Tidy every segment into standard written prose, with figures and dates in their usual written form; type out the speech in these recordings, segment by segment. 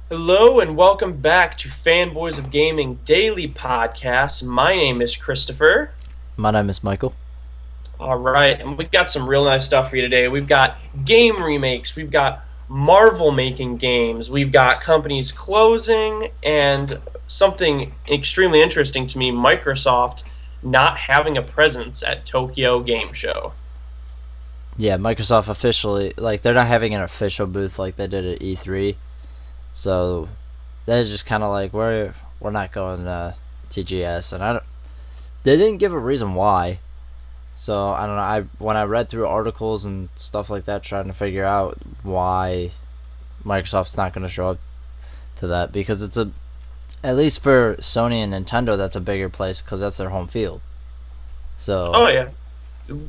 Hello and welcome back to Fanboys of Gaming Daily Podcast. My name is Christopher. My name is Michael. All right, and we've got some real nice stuff for you today. We've got game remakes, we've got Marvel making games, we've got companies closing, and something extremely interesting to me, Microsoft not having a presence at Tokyo Game Show. Yeah, Microsoft officially, they're not having an official booth like they did at E3. So they're just kind of like, we're not going to TGS. And they didn't give a reason why. So I don't know. When I read through articles and stuff like that, trying to figure out why Microsoft's not going to show up to that, because at least for Sony and Nintendo, that's a bigger place because that's their home field. So Oh yeah.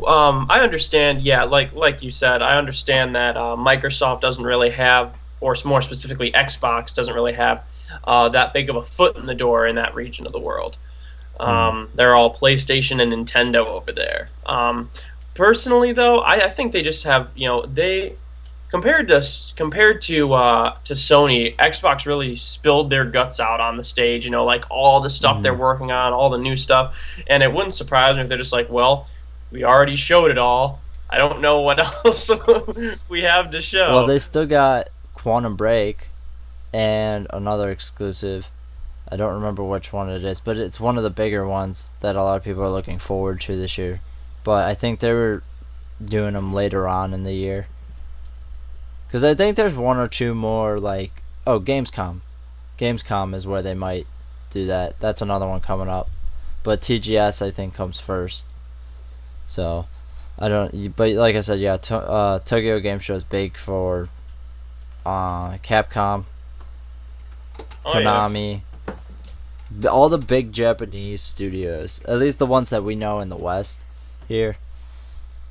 I understand. Yeah, like you said, I understand that Microsoft doesn't really have, or more specifically, Xbox doesn't really have that big of a foot in the door in that region of the world. mm, They're all PlayStation and Nintendo over there. Personally, though, I think they just have they compared to Sony, Xbox really spilled their guts out on the stage. Like all the stuff they're mm. working on, all the new stuff, and it wouldn't surprise me if they're just like, well, we already showed it all. I don't know what else we have to Well, show. they still got Quantum Break and another exclusive. I don't remember which one it is, but it's one of the bigger ones that a lot of people are looking forward to this year. But I think they were doing them later on in the year. Because I think there's one or two more, Gamescom. Gamescom is where they might do that. That's another one coming up. But TGS, I think, comes first. So, I don't. But like I said, yeah, Tokyo Game Show is big for Capcom, Oh yeah. Konami, all the big Japanese studios, at least the ones that we know in the West here.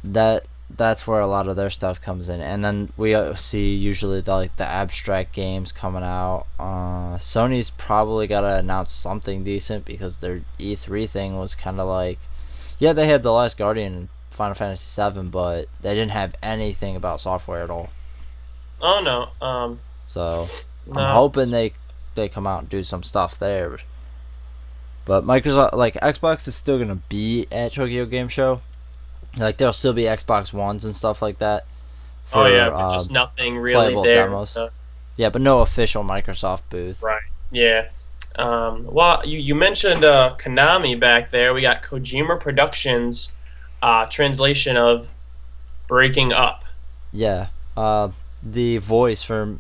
That's where a lot of their stuff comes in, and then we see usually the abstract games coming out. Sony's probably gotta announce something decent because their E3 thing was kind of like, yeah, they had The Last Guardian and Final Fantasy VII, but they didn't have anything about software at all. Oh no. So I'm No. hoping they come out and do some stuff there. But Microsoft, Xbox is still gonna be at Tokyo Game Show. Like there'll still be Xbox Ones and stuff like that Oh yeah, for but just nothing really playable there. demos. Yeah, but no official Microsoft booth. Right. Yeah. Well, you mentioned Konami back there. We got Kojima Productions translation of Breaking Up. Yeah, the voice for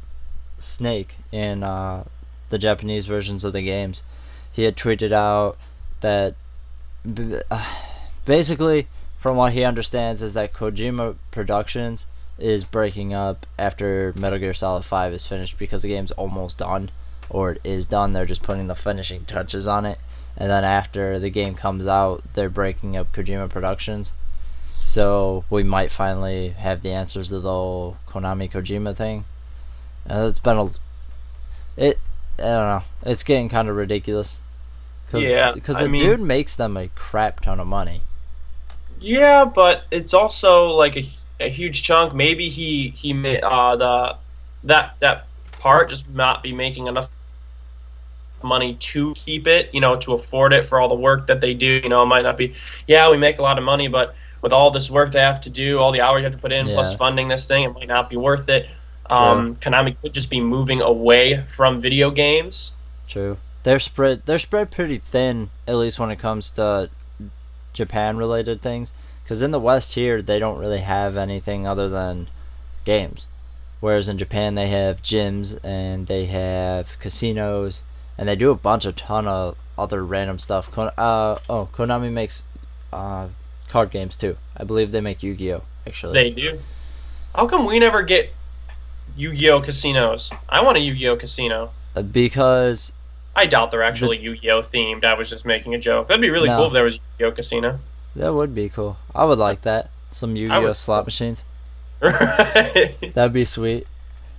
Snake in the Japanese versions of the games, he had tweeted out that basically, from what he understands, is that Kojima Productions is breaking up after Metal Gear Solid 5 is finished because the game's almost done, or it is done. They're just putting the finishing touches on it, and then after the game comes out, they're breaking up Kojima Productions. So we might finally have the answers to the whole Konami Kojima thing. It's been it. I don't know. It's getting kind of ridiculous Yeah, because I the mean, dude makes them a crap ton of money. yeah, but it's also like a huge chunk. Maybe he made that part just not be making enough money to keep it, to afford it for all the work that they do. It might not be, yeah, we make a lot of money, but with all this work they have to do, all the hours you have to put in, plus Yeah, funding this thing, it might not be worth it. true, Konami could just be moving away from video games. true. They're spread pretty thin, at least when it comes to Japan related things. Because in the West here, they don't really have anything other than games. Whereas in Japan, they have gyms and they have casinos and they do a ton of other random stuff. Konami makes uh, card games too. I believe they make Yu-Gi-Oh actually. They do. How come we never get Yu-Gi-Oh casinos? I want a Yu-Gi-Oh casino. Because I doubt they're the actually Yu-Gi-Oh themed. I was just making a joke. That'd be really cool if no, there was a Yu-Gi-Oh casino. that would be cool. I would like that. Some I Yu-Gi-Oh would. slot machines. Right. That'd be sweet.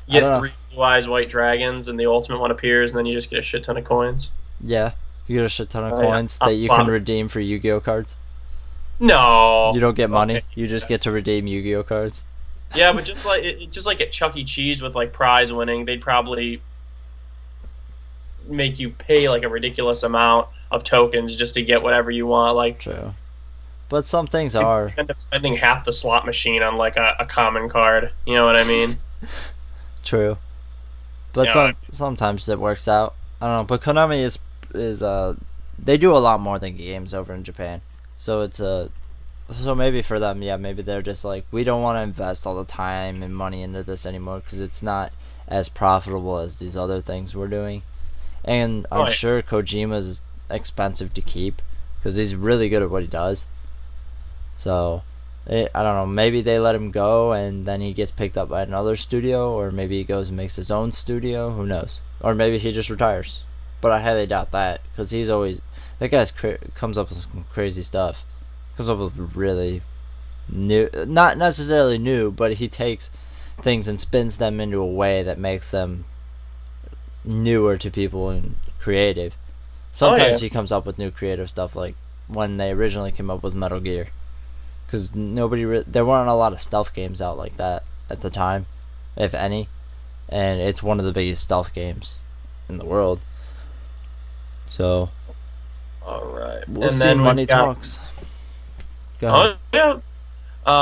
You I get don't know. three blue eyes white dragons, and the ultimate one appears, and then you just get a shit ton of coins. Yeah, you get a shit ton of Oh yeah, coins that on you can slot. redeem for Yu-Gi-Oh cards. You No. don't get Okay. money. You just get to redeem Yu-Gi-Oh cards. Yeah, but just like at Chuck E. Cheese with like prize winning, they'd probably make you pay like a ridiculous amount of tokens just to get whatever you want. Like True. But some things you are end up spending half the slot machine on like a common card. You know what I mean? true. You But know, sometimes it works out. I don't know. But Konami is they do a lot more than games over in Japan. So it's so maybe for them, yeah, maybe they're just like, we don't want to invest all the time and money into this anymore because it's not as profitable as these other things we're doing. And I'm right. sure Kojima's expensive to keep because he's really good at what he does. So I don't know. Maybe they let him go and then he gets picked up by another studio, or maybe he goes and makes his own studio. Who knows? Or maybe he just retires. But I highly doubt that because he's always that guy's comes up with some crazy stuff. Comes up with really new, not necessarily new, but he takes things and spins them into a way that makes them newer to people and creative. Oh yeah. Sometimes he comes up with new creative stuff, like when they originally came up with Metal Gear, because there weren't a lot of stealth games out like that at the time, if any, and it's one of the biggest stealth games in the world. So All right. we'll And see. then we've Money got talks. Go ahead. yeah.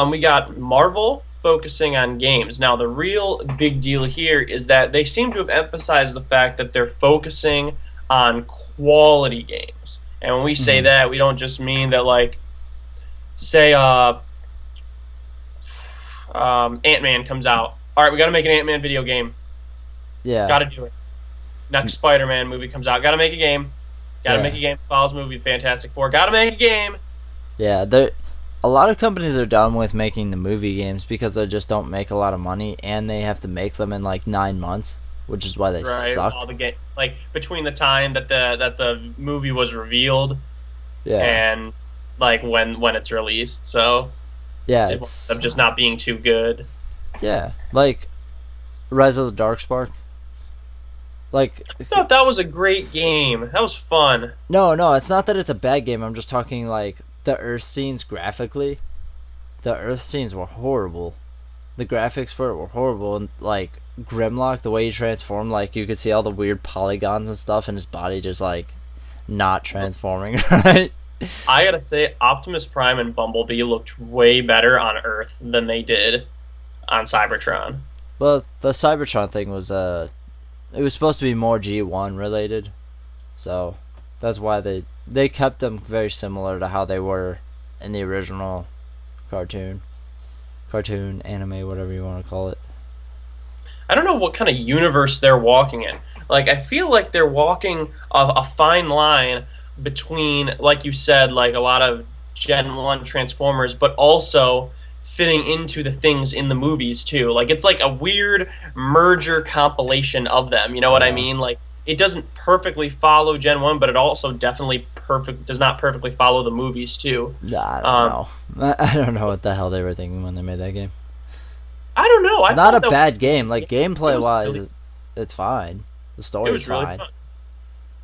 We got Marvel focusing on games. Now, the real big deal here is that they seem to have emphasized the fact that they're focusing on quality games. And when we say Mm-hmm. that, we don't just mean that, like, say, Ant-Man comes out. All right, we got to make an Ant-Man video game. Yeah, Got to do it. Next Spider-Man movie comes out. Got to make a game. Got to make yeah, a game. Follows movie Fantastic Four. Got to make a game. yeah. A lot of companies are done with making the movie games because they just don't make a lot of money, and they have to make them in like 9 months, which is why they Right, suck. all the game, like between the time that the movie was revealed Yeah, and like when it's released, so yeah. it winds up just not being too good. Yeah, like Rise of the Darkspark. Like, I thought that was a great game. That was fun. no, it's not that it's a bad game. I'm just talking like the Earth scenes graphically. The Earth scenes were horrible. The graphics for it were horrible, and like Grimlock, the way he transformed, like you could see all the weird polygons and stuff, and his body just like not transforming right. I gotta say, Optimus Prime and Bumblebee looked way better on Earth than they did on Cybertron. Well, the Cybertron thing was it was supposed to be more G1 related, so that's why they kept them very similar to how they were in the original cartoon, anime, whatever you want to call it. I don't know what kind of universe they're walking in. Like, I feel like they're walking a fine line between, like you said, like a lot of Gen 1 Transformers, but also fitting into the things in the movies, too. Like, it's like a weird merger compilation of them. You know what I Yeah, mean? Like, it doesn't perfectly follow Gen 1, but it also definitely does not perfectly follow the movies, too. I don't Um, know. I don't know what the hell they were thinking when they made that game. I don't know. It's I not a thought that bad game. it Like gameplay was wise, really, it's fine. The it story's was really fine. fun.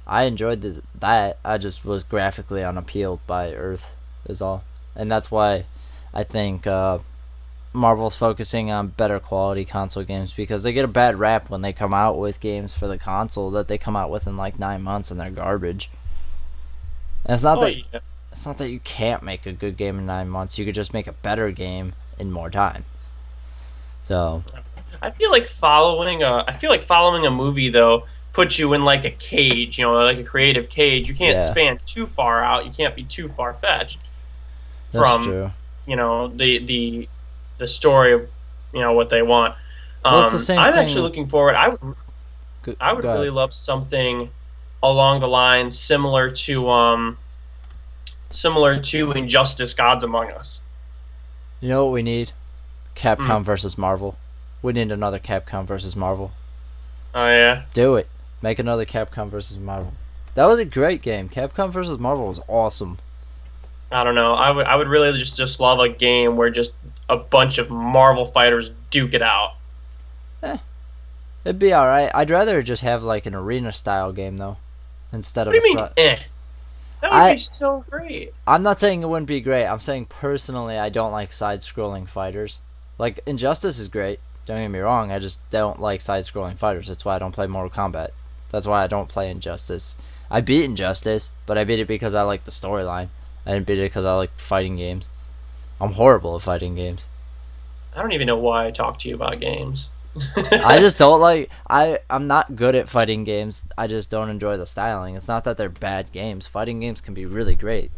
I enjoyed that. I just was graphically unappealed by Earth, is all, and that's why I think Marvel's focusing on better quality console games because they get a bad rap when they come out with games for the console that they come out with in like 9 months and they're garbage. And Oh, yeah. it's not that you can't make a good game in 9 months. You could just make a better game in more time. So I feel like following a movie though puts you in like a cage, you know, like a creative cage. You can't yeah, span too far out. You can't be too far fetched that's from, true. you know, the story of, you know, what they want. Well, it's the same I'm thing actually with. looking forward. I would Go really ahead. love something along the lines similar to Injustice Gods Among Us. You know what we need? Hmm. Capcom versus Marvel. We need another Capcom versus Marvel. Oh yeah. Do it. Make another Capcom versus Marvel. That was a great game. Capcom versus Marvel was awesome. I don't know. I would really just love a game where just a bunch of Marvel fighters duke it out. Eh, it'd be alright. I'd rather just have like an arena style game though, instead What of do a. you mean, eh? That would I be so great. I'm not saying it wouldn't be great. I'm saying personally, I don't like side-scrolling fighters. Like Injustice is great. Don't get me wrong. I just don't like side-scrolling fighters. That's why I don't play Mortal Kombat. That's why I don't play Injustice. I beat Injustice, but I beat it because I like the storyline. I didn't beat it because I like fighting games. I'm horrible at fighting games. I don't even know why I talk to you about games. I just don't like. I'm not good at fighting games. I just don't enjoy the styling. It's not that they're bad games. Fighting games can be really great.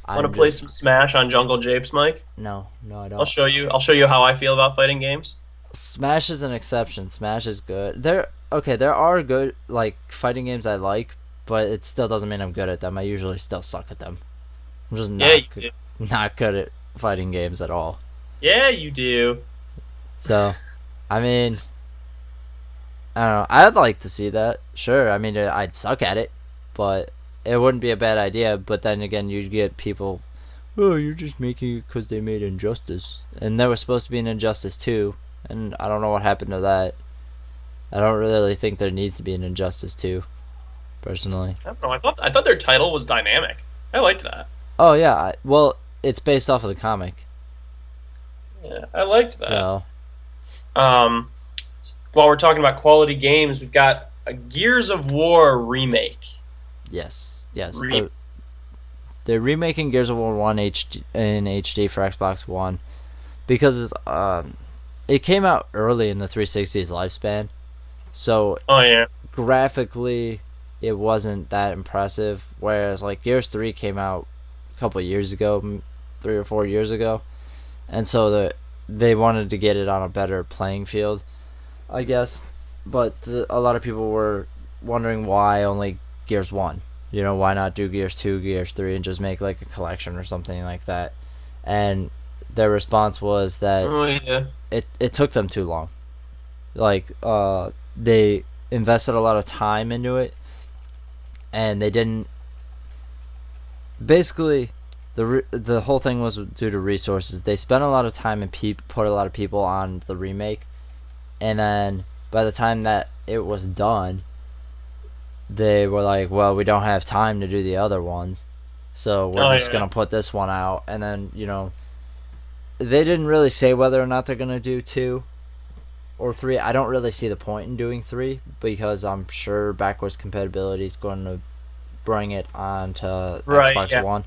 Want to I'm play just some Smash on Jungle Japes, Mike? no, I I'll don't. show you. I'll show you how I feel about fighting games. Smash is an exception. Smash is good. There are good like fighting games I like, but it still doesn't mean I'm good at them. I usually still suck at them. I'm just Yeah, you do. not good at fighting games at all. Yeah, you do. So, I mean, I don't know. I'd like to see that. Sure. I mean, I'd suck at it, but it wouldn't be a bad idea. But then again, you'd get people, oh, you're just making it because they made Injustice. And there was supposed to be an Injustice too, and I don't know what happened to that. I don't really think there needs to be an Injustice 2, personally. I don't know. I thought their title was dynamic. I liked that. Oh, yeah. Well, it's based off of the comic. Yeah, I liked that. So, Um, while we're talking about quality games, we've got a Gears of War remake. yes. Yes. Re- They're remaking Gears of War 1 in HD for Xbox One because it came out early in the 360's lifespan. So oh yeah. graphically, it wasn't that impressive. Whereas like Gears 3 came out a couple of years ago, 3 or 4 years ago, and so they wanted to get it on a better playing field, I guess. But a lot of people were wondering why only Gears 1. You know, why not do Gears 2, Gears 3, and just make like a collection or something like that? And their response was that Oh yeah. it took them too long. Like, they invested a lot of time into it, and they didn't. Basically, the whole thing was due to resources. They spent a lot of time and put a lot of people on the remake, and then by the time that it was done, they were like, well, we don't have time to do the other ones, so we're Oh just yeah. gonna put this one out. And then, they didn't really say whether or not they're gonna do 2 or 3. I don't really see the point in doing 3 because I'm sure backwards compatibility is going to bring it onto Right. Xbox Yeah. One.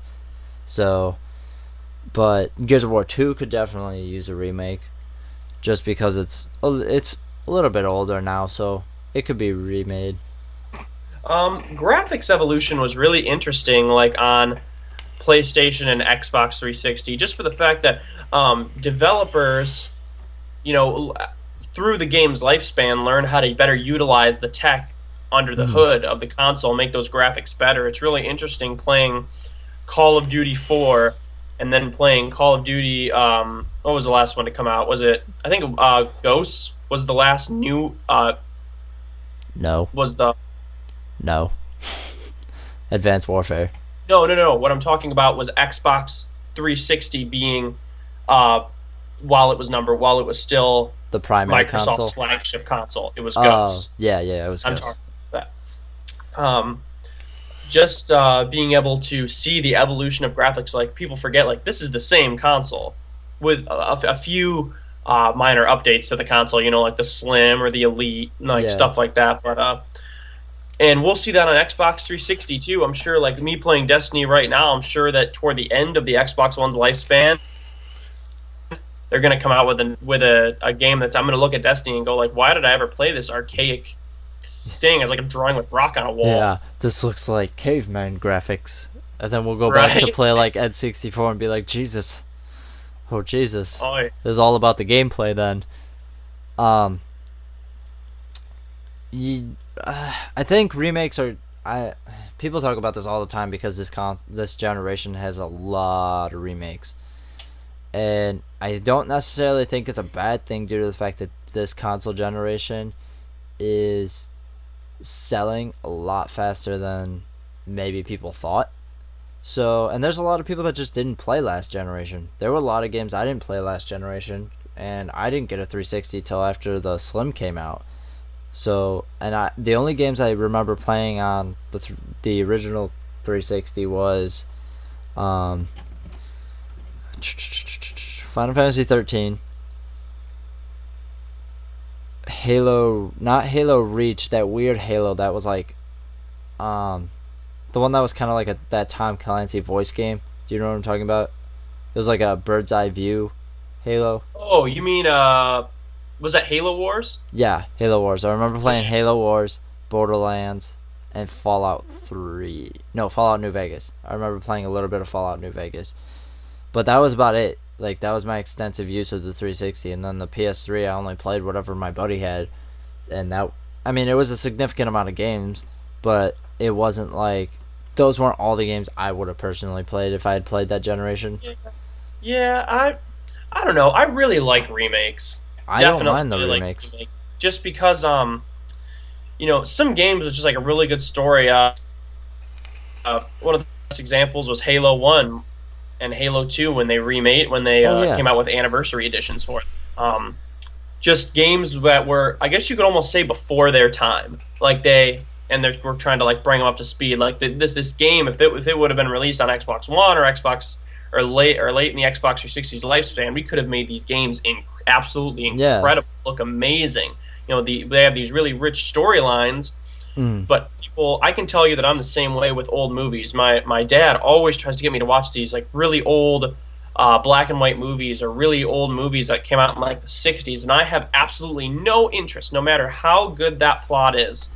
So, but Gears of War 2 could definitely use a remake just because it's a little bit older now, so it could be remade. Graphics evolution was really interesting, like on PlayStation and Xbox 360, just for the fact that developers, you know, through the game's lifespan, learn how to better utilize the tech under the Mhm. hood of the console, make those graphics better. It's really interesting playing Call of Duty 4 and then playing Call of Duty. What was the last one to come out? Was it? I think Ghosts was the last new. No, Was the no. Advanced Warfare. no. What I'm talking about was Xbox 360 being, uh, while it was still The primary Microsoft's console. flagship console. It was Oh, Ghosts. yeah, it was I'm Ghost. talking about that. Just being able to see the evolution of graphics, like people forget, like this is the same console with a few minor updates to the console. You know, like the Slim or the Elite, like Yeah. stuff like that. But and we'll see that on Xbox 360 too. I'm sure, like me playing Destiny right now, I'm sure that toward the end of the Xbox One's lifespan, they're going to come out with a game that I'm going to look at Destiny and go like, why did I ever play this archaic thing? It's like I'm drawing with rock on a wall. Yeah, this looks like caveman graphics. And then we'll go back to Right? play like N64 and be like, Jesus. Oh, Jesus. Oh, It was all about the gameplay then. Um, I think remakes are. People talk about this all the time because this generation has a lot of remakes, and I don't necessarily think it's a bad thing due to the fact that this console generation is selling a lot faster than maybe people thought. So, and there's a lot of people that just didn't play last generation. There were a lot of games I didn't play last generation, and I didn't get a 360 till after the Slim came out. So, and the only games I remember playing on the original 360 was Final Fantasy 13, Halo, not Halo Reach, that weird Halo that was like um the one that was kind of like that Tom Clancy voice game. Do you know what I'm talking about? It was like a bird's eye view Halo. Oh, you mean was that Halo Wars? Yeah, Halo Wars. I remember Yeah. playing Halo Wars, Borderlands, and Fallout 3. No, Fallout New Vegas. I remember playing a little bit of Fallout New Vegas. But that was about it. Like, that was my extensive use of the 360. And then the PS3, I only played whatever my buddy had. And that, I mean, it was a significant amount of games, but it wasn't like, those weren't all the games I would have personally played if I had played that generation. Yeah, yeah, I don't know. I really like remakes. I don't Definitely mind the really like remakes. remakes. Just because some games was just like a really good story. One of the best examples was Halo 1 and Halo 2 when they remade when they Oh, yeah. came out with anniversary editions for it. Just games that were, I guess you could almost say, before their time. Like they were trying to like bring them up to speed. Like this game, if it would have been released on Xbox One or Xbox or late in the Xbox 360's lifespan, we could have made these games absolutely Yeah. incredible, look amazing. They have these really rich storylines, Mm. but people, I can tell you that I'm the same way with old movies. My dad always tries to get me to watch these like really old black and white movies or really old movies that came out in like the 60s, and I have absolutely no interest, no matter how good that plot is.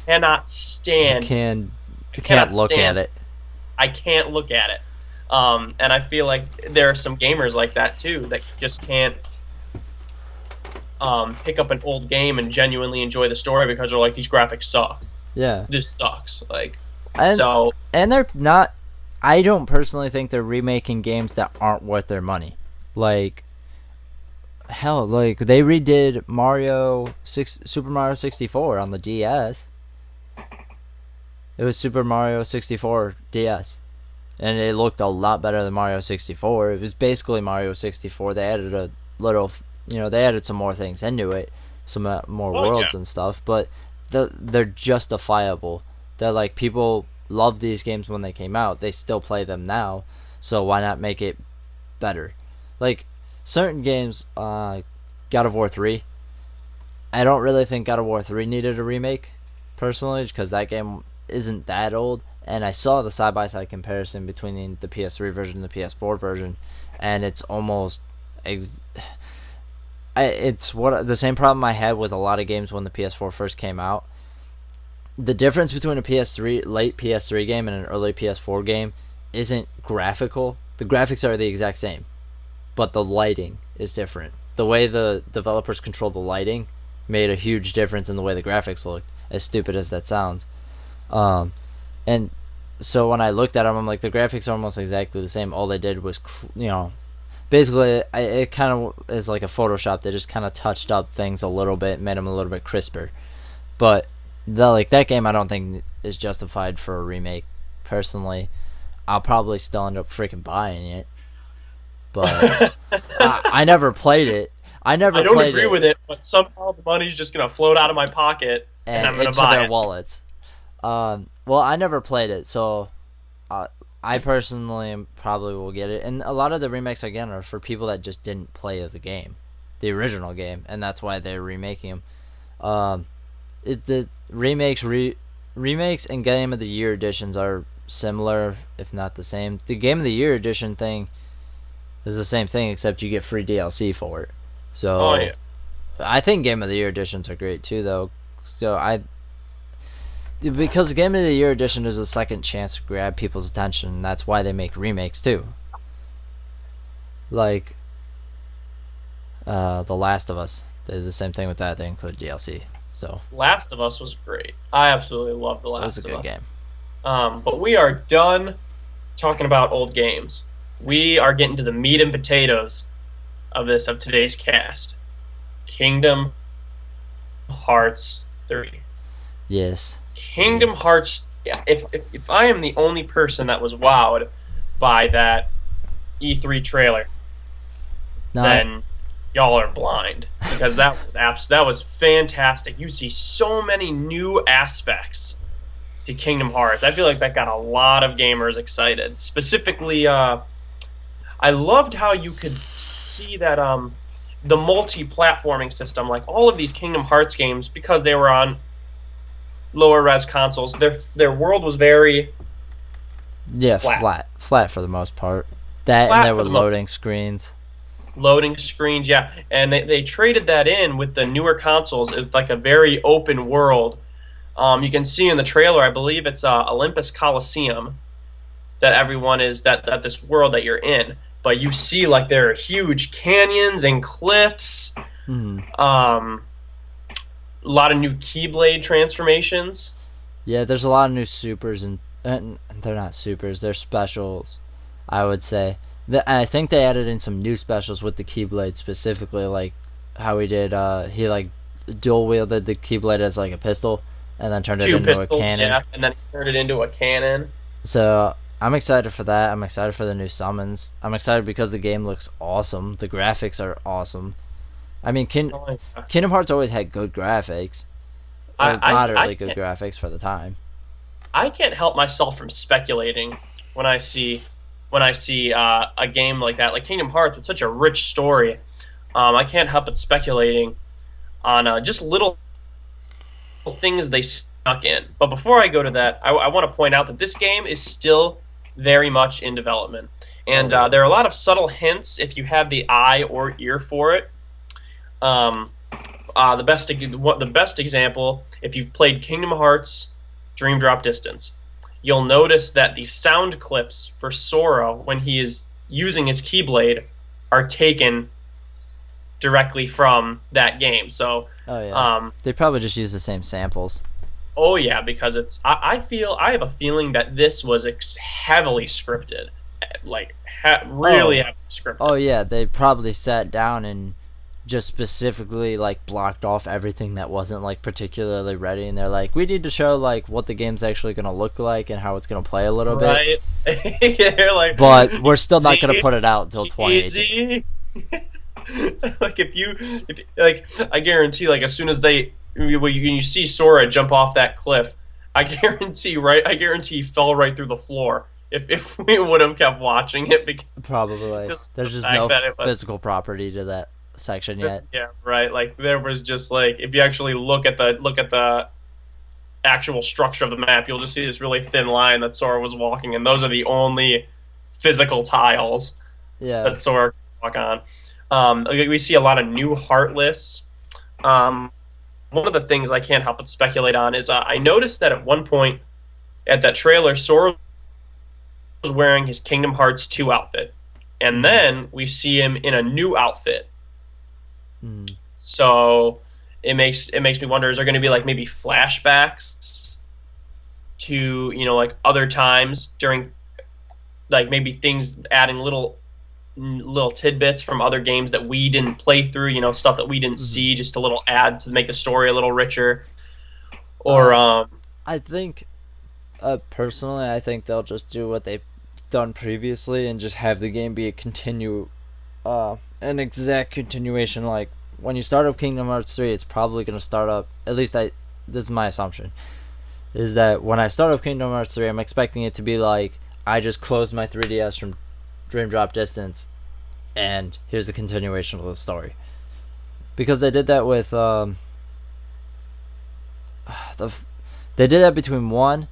Cannot You stand. can I you can't cannot look at stand. it. I can't look at it. And I feel like there are some gamers like that too that just can't pick up an old game and genuinely enjoy the story because they're like, these graphics suck. Yeah. This sucks. Like, And so and they're not, I don't personally think they're remaking games that aren't worth their money. Like, hell, like they redid Super Mario 64 on the DS. It was Super Mario 64 DS. And it looked a lot better than Mario 64. It was basically Mario 64. They added a little, they added some more things into it, some more oh yeah. worlds and stuff, but they're justifiable. They're like, people love these games when they came out. They still play them now, so why not make it better? Like, certain games, God of War 3, I don't really think God of War 3 needed a remake, personally, because that game isn't that old. And I saw the side by side comparison between the PS3 version and the PS4 version, and it's almost it's what the same problem I had with a lot of games when the PS4 first came out. The difference between a late PS3 game and an early PS4 game isn't graphical. The graphics are the exact same, but the lighting is different. The way the developers control the lighting made a huge difference in the way the graphics looked. As stupid as that sounds, um, and so when I looked at them, I'm like, the graphics are almost exactly the same. All they did was, basically, it kind of is like a Photoshop. They just kind of touched up things a little bit, made them a little bit crisper. But that game, I don't think is justified for a remake. Personally, I'll probably still end up freaking buying it. But I never played it. I never I don't played agree it, with it, but somehow the money's just gonna float out of my pocket and and I'm gonna into buy their it. wallets. Well, I never played it, so I personally probably will get it. And a lot of the remakes again are for people that just didn't play the game, the original game, and that's why they're remaking them. The remakes and Game of the Year editions are similar, if not the same. The Game of the Year edition thing is the same thing, except you get free DLC for it. Oh So yeah. I think Game of the Year editions are great too, though. So because the Game of the Year edition is a second chance to grab people's attention, and that's why they make remakes too. Like The Last of Us, they did the same thing with that. They include DLC, so Last of Us was great. I absolutely loved The it was Last a of good Us. game. But we are done talking about old games. We are getting to the meat and potatoes of today's cast. Kingdom Hearts 3. Yes, Kingdom yes. Hearts. Yeah, if I am the only person that was wowed by that E3 trailer, No, then y'all are blind because that was fantastic. You see so many new aspects to Kingdom Hearts. I feel like that got a lot of gamers excited. Specifically, I loved how you could see that the multi-platforming system, like all of these Kingdom Hearts games, because they were on lower res consoles, their world was very Yeah, flat, flat for the most part. That and there flat were for the most loading screens. loading screens. Yeah, and they traded that in with the newer consoles. It's like a very open world. You can see in the trailer, I believe it's Olympus Coliseum, that everyone is that this world that you're in. But you see like there are huge canyons and cliffs. Hmm. Um, a lot of new Keyblade transformations. Yeah, there's a lot of new supers and they're not supers, they're specials. I would say. I think they added in some new specials with the Keyblade specifically, like how he did. He like dual wielded the Keyblade as like a pistol, and then turned it Two into a pistols, cannon. yeah, and then he turned it into a cannon. So I'm excited for that. I'm excited for the new summons. I'm excited because the game looks awesome. The graphics are awesome. I mean, Oh, yeah. Kingdom Hearts always had good graphics, I, or I moderately good graphics for the time. I can't help myself from speculating when I see a game like that, like Kingdom Hearts, with such a rich story. I can't help but speculating on just little things they snuck in. But before I go to that, I want to point out that this game is still very much in development, Oh and yeah. there are a lot of subtle hints if you have the eye or ear for it. Um, the best example, if you've played Kingdom Hearts Dream Drop Distance, you'll notice that the sound clips for Sora when he is using his Keyblade are taken directly from that game. So, Oh yeah. um, They probably just use the same samples. oh yeah, because I have a feeling that this was heavily scripted, like really Oh. heavily Oh scripted. yeah. They probably sat down and just specifically like blocked off everything that wasn't like particularly ready, and they're like, we need to show like what the game's actually gonna look like and how it's gonna play a little bit, Right? They're like but we're still not gonna easy, put it out until 2018. easy. Like if like I guarantee, like as soon as you see Sora jump off that cliff, I guarantee he fell right through the floor if we would have kept watching it, because Probably. just the There's just fact no that it was. physical property to that section yet. Yeah, right. Like there was just like, if you actually look at the actual structure of the map, you'll just see this really thin line that Sora was walking, and those are the only physical tiles Yeah. that Sora can walk on. We see a lot of new Heartless. Um, One of the things I can't help but speculate on is I noticed that at one point at that trailer, Sora was wearing his Kingdom Hearts 2 outfit, and Mm. then we see him in a new outfit. Mm. So it makes me wonder: is there going to be like maybe flashbacks to, like other times during, like maybe things adding little tidbits from other games that we didn't play through, stuff that we didn't Hmm. see, just a little add to make the story a little richer, or Uh, I think, personally, I think they'll just do what they've done previously and just have the game be an exact continuation. Like when you start up Kingdom Hearts 3, it's probably gonna start up. At least this is my assumption. Is that when I start up Kingdom Hearts 3, I'm expecting it to be like I just closed my 3DS from Dream Drop Distance, and here's the continuation of the story. Because they did that with the they did that between one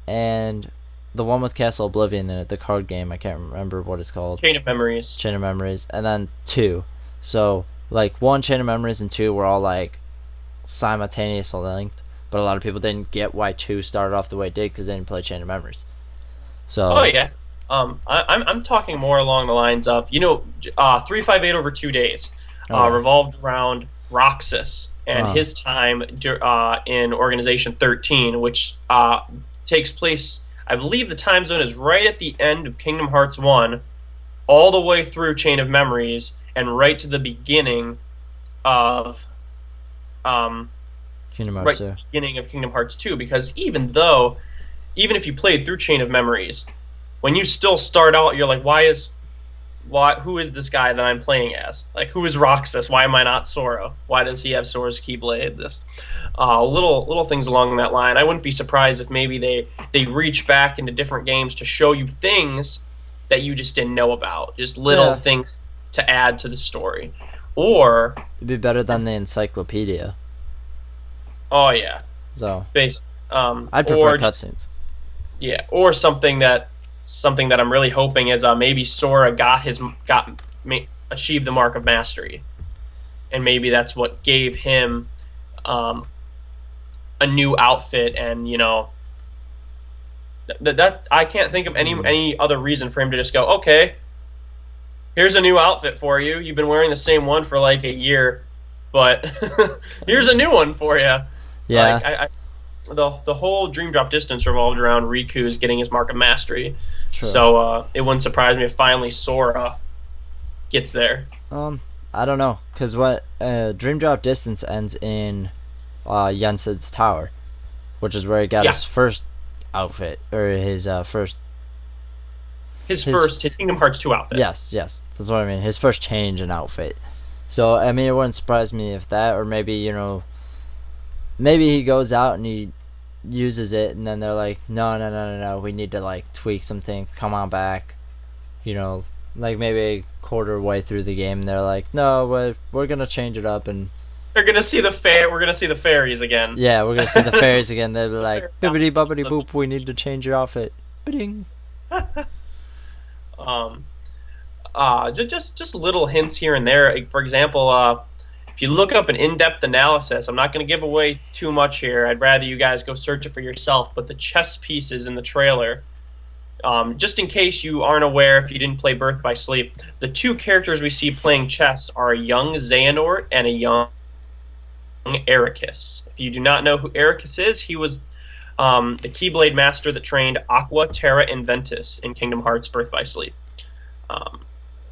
and the one with Castle Oblivion in it, the card game. I can't remember what it's called. Chain of Memories. Chain of Memories, and then two. So like one Chain of Memories and two were all like simultaneously linked, but a lot of people didn't get why two started off the way it did because they didn't play Chain of Memories. Oh So yeah. I'm talking more along the lines of, 358 over 2 days, oh yeah, revolved around Roxas and uh, his time in Organization 13, which takes place. I believe the time zone is right at the end of Kingdom Hearts 1, all the way through Chain of Memories, and right to the beginning of um, Kingdom right Hearts to the 2. beginning of Kingdom Hearts 2. Because even if you played through Chain of Memories, when you still start out, you're like, who is this guy that I'm playing as? Like, who is Roxas? Why am I not Sora? Why does he have Sora's Keyblade? This little things along that line. I wouldn't be surprised if maybe they reach back into different games to show you things that you just didn't know about, just little Yeah, things to add to the story. or It'd be better than the encyclopedia. oh yeah, So based I'd prefer or just cutscenes. yeah, or something that I'm really hoping is maybe Sora achieved the mark of mastery, and maybe that's what gave him um, a new outfit, and that I can't think of Hmm. any other reason for him to just go, okay, here's a new outfit for you. You've been wearing the same one for like a year, but here's a new one for you. Yeah, Like the whole Dream Drop distance revolved around Riku's getting his mark of mastery. true. So it wouldn't surprise me if finally Sora gets there. Um, I don't know, cause what Dream Drop Distance ends in Yensid's tower, which is where he got Yeah, his first outfit or his first his his Kingdom Hearts 2 outfit. yes, that's what I mean. His first change in outfit. So I mean, it wouldn't surprise me if that, or maybe maybe he goes out and he uses it, and then they're like, no, no, no, no, no, we need to like tweak some things. Come on back, you know, like maybe a quarter way through the game, and they're like, no, we're gonna change it up, and They're gonna see the fair. We're gonna see the fairies again. yeah, we're gonna see the fairies again. They'll be like, bibbity bobbity boop, we need to change your outfit. Bidding. um, just little hints here and there. Like, for example, if you look up an in-depth analysis, I'm not going to give away too much here. I'd rather you guys go search it for yourself. But the chess pieces in the trailer, just in case you aren't aware, if you didn't play Birth by Sleep, the two characters we see playing chess are a young Xehanort and a young Ericus. If you do not know who Ericus is, he was the Keyblade master that trained Aqua, Terra, and Ventus in Kingdom Hearts Birth by Sleep. Um,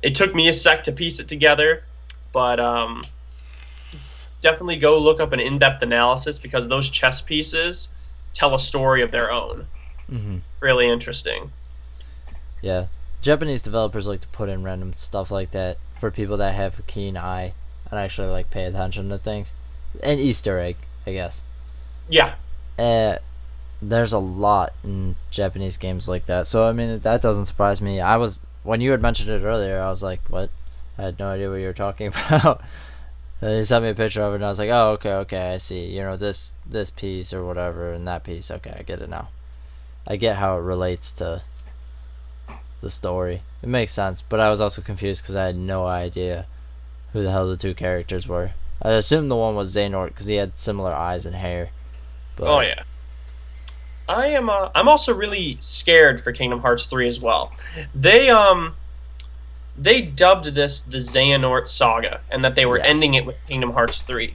it took me a sec to piece it together, but definitely go look up an in-depth analysis because those chess pieces tell a story of their own. Mm-hmm. Really interesting. Yeah, Japanese developers like to put in random stuff like that for people that have a keen eye and actually like pay attention to things. An Easter egg, I guess. Yeah. Uh, there's a lot in Japanese games like that, so I mean that doesn't surprise me. I was when you had mentioned it earlier, I was like, what? I had no idea what you were talking about. He sent me a picture of it, and I was like, oh, okay, I see. This piece or whatever, and that piece. Okay, I get it now. I get how it relates to the story. It makes sense, but I was also confused because I had no idea who the hell the two characters were. I assumed the one was Xehanort because he had similar eyes and hair. Oh But yeah. I'm also really scared for Kingdom Hearts 3 as well. They they dubbed this the Xehanort Saga and that they were yeah, ending it with Kingdom Hearts 3.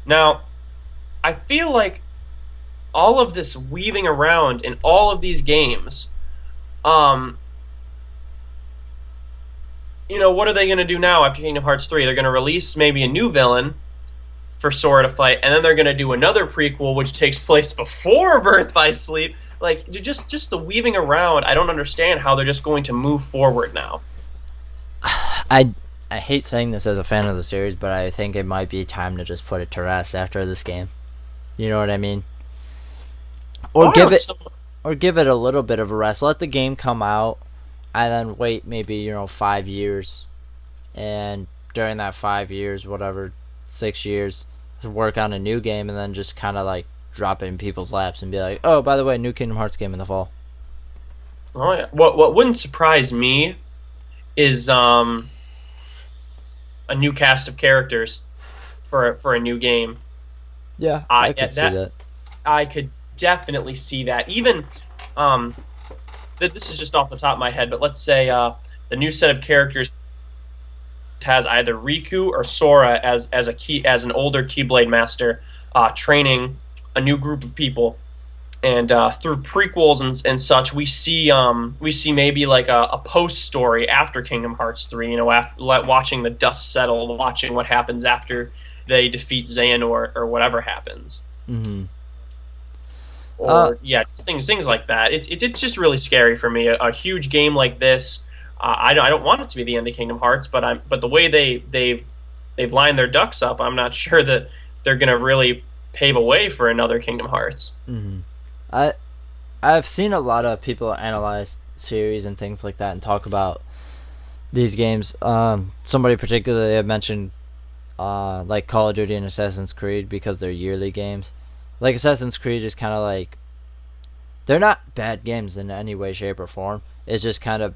Now, I feel like all of this weaving around in all of these games, um, what are they going to do now after Kingdom Hearts 3? They're going to release maybe a new villain for Sora to fight, and then they're going to do another prequel which takes place before Birth by Sleep. Like just the weaving around, I don't understand how they're just going to move forward now. I I hate saying this as a fan of the series, but I think it might be time to just put it to rest after this game. You know what I mean? Or Oh, I give would it still, or give it a little bit of a rest. Let the game come out and then wait maybe, 5 years, and during that 5 years, whatever, 6 years, work on a new game, and then just kind of like drop it in people's laps and be like, oh, by the way, new Kingdom Hearts game in the fall. oh yeah. What wouldn't surprise me is a new cast of characters for a new game. Yeah, I I could see that that. I could definitely see that. Even um, this is just off the top of my head, but let's say the new set of characters has either Riku or Sora as an older Keyblade master training a new group of people. And through prequels and such, we see maybe like a post story after Kingdom Hearts 3. After watching the dust settle, watching what happens after they defeat Xehanort or whatever happens. Mm-hmm. Uh, Or yeah, just things like that. It's just really scary for me. A huge game like this, I don't want it to be the end of Kingdom Hearts, but the way they've lined their ducks up, I'm not sure that they're gonna really pave a way for another Kingdom Hearts. mm-hmm. I I've seen a lot of people analyze series and things like that and talk about these games. Somebody particularly had mentioned like Call of Duty and Assassin's Creed because they're yearly games. Like Assassin's Creed is kind of like they're not bad games in any way, shape, or form. It's just kind of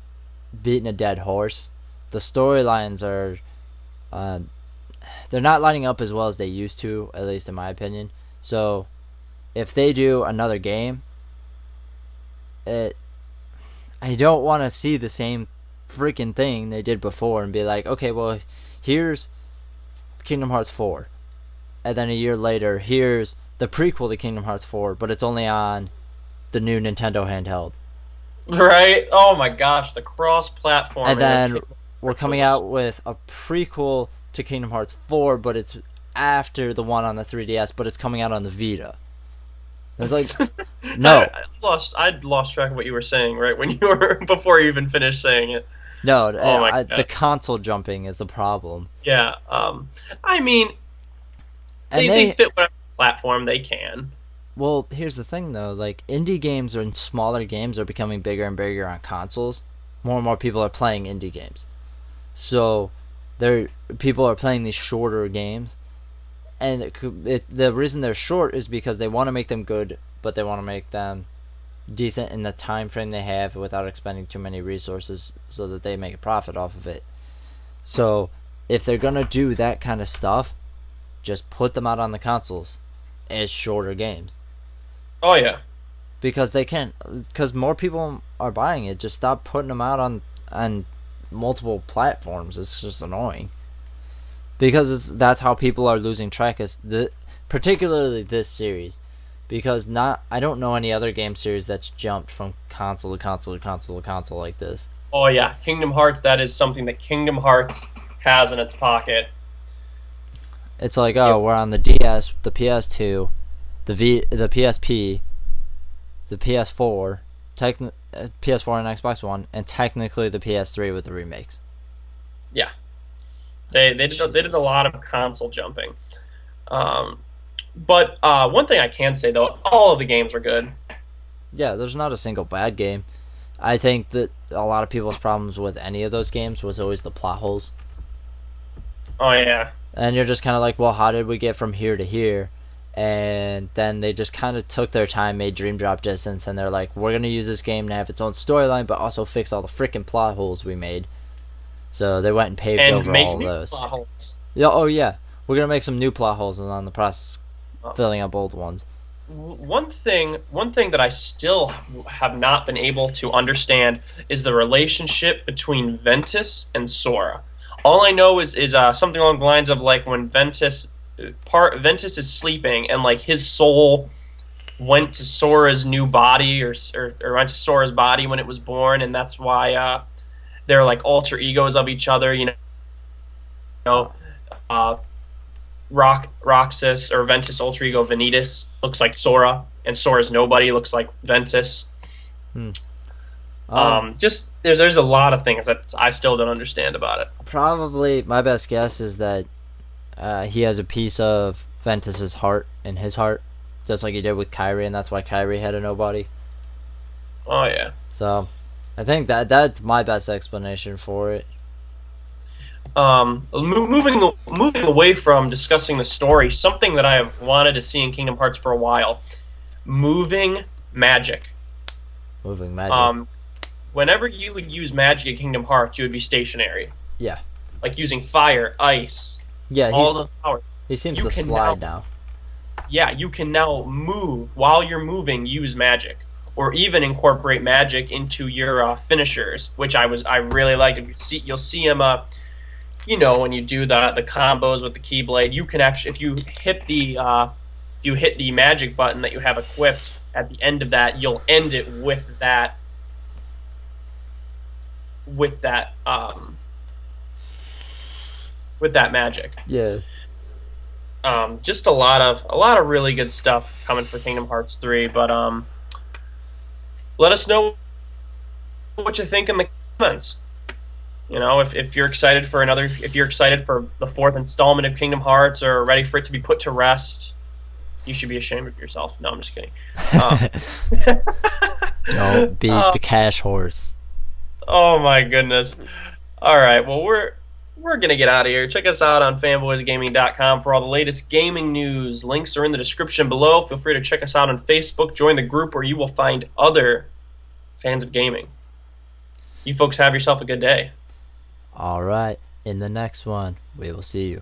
beating a dead horse. The storylines are uh, they're not lining up as well as they used to, at least in my opinion. So if they do another game, it I don't want to see the same freaking thing they did before and be like, okay, well, here's Kingdom Hearts 4. And then a year later, here's the prequel to Kingdom Hearts 4, but it's only on the new Nintendo handheld. Right? Oh my gosh, the And cross-platforming of then Kingdom we're Hearts coming out with a prequel to Kingdom Hearts 4, but it's after the one on the 3DS, but it's coming out on the Vita. And it's like, no, I'd lost track of what you were saying right when you were before you even finished saying it. no, Oh my the god. console jumping is the problem. Yeah. I mean, And they they fit whatever platform they can. Well, here's the thing though, like indie games and smaller games are becoming bigger and bigger on consoles. More and more people are playing indie games. So, there people are playing these shorter games, and the reason they're short is because they want to make them good, but they want to make them decent in the time frame they have without expending too many resources so that they make a profit off of it. So, if they're going to do that kind of stuff, just put them out on the consoles as shorter games. Oh yeah. Because they can, because more people are buying it. Just stop putting them out on multiple platforms. It's just annoying. Because that's how people are losing track. Particularly this series, because not I don't know any other game series that's jumped from console to console to console to console like this. Oh yeah. Kingdom Hearts. That is something that Kingdom Hearts has in its pocket. It's like, Yep. oh, we're on the DS, the PS2, the PSP, the PS4, PS4 and Xbox One, and technically the PS3 with the remakes. Yeah. They did a Jesus. lot of console jumping. Um, but one thing I can say though, all of the games are good. Yeah, there's not a single bad game. I think that a lot of people's problems with any of those games was always the plot holes. Oh yeah. And you're just kind of like, well, how did we get from here to here? And then they just kind of took their time, made Dream Drop Distance, and they're like, we're going to use this game to have its own storyline, but also fix all the freaking plot holes we made. So they went and paved And over make all of new those. plot holes. Yeah, oh yeah. We're going to make some new plot holes and on the process Uh, filling up old ones. one thing that I still have not been able to understand is the relationship between Ventus and Sora. All I know is something along the lines of like when Ventus is sleeping and like his soul went to Sora's new body or went to Sora's body when it was born, and that's why they're like alter egos of each other. You know, uh, Roxas or Ventus alter ego Vanitas looks like Sora, and Sora's nobody looks like Ventus. Hmm. Just there's a lot of things that I still don't understand about it. Probably my best guess is that he has a piece of Ventus's heart in his heart, just like he did with Kh3, and that's why Kh3 had a nobody. Oh yeah. So, I think that's my best explanation for it. Moving away from discussing the story, something that I have wanted to see in Kingdom Hearts for a while, moving magic. Moving magic. Whenever you would use magic in Kingdom Hearts, you would be stationary, Yeah. like using fire, ice, Yeah, all the powers. he seems You to can slide now. Yeah, you can now move while you're moving. Use magic, or even incorporate magic into your finishers, which I really like. If you'll see him. When you do the combos with the Keyblade, you can actually if you hit the magic button that you have equipped at the end of that, you'll end it with that with that magic. Yeah. Just a lot of really good stuff coming for Kingdom Hearts 3, but let us know what you think in the comments. If you're excited if you're excited for the fourth installment of Kingdom Hearts or ready for it to be put to rest, you should be ashamed of yourself. No, I'm just kidding. Don't beat the cash horse. Oh my goodness. All right. Well, we're going to get out of here. Check us out on fanboysgaming.com for all the latest gaming news. Links are in the description below. Feel free to check us out on Facebook. Join the group where you will find other fans of gaming. You folks have yourself a good day. All right. In the next one, we will see you.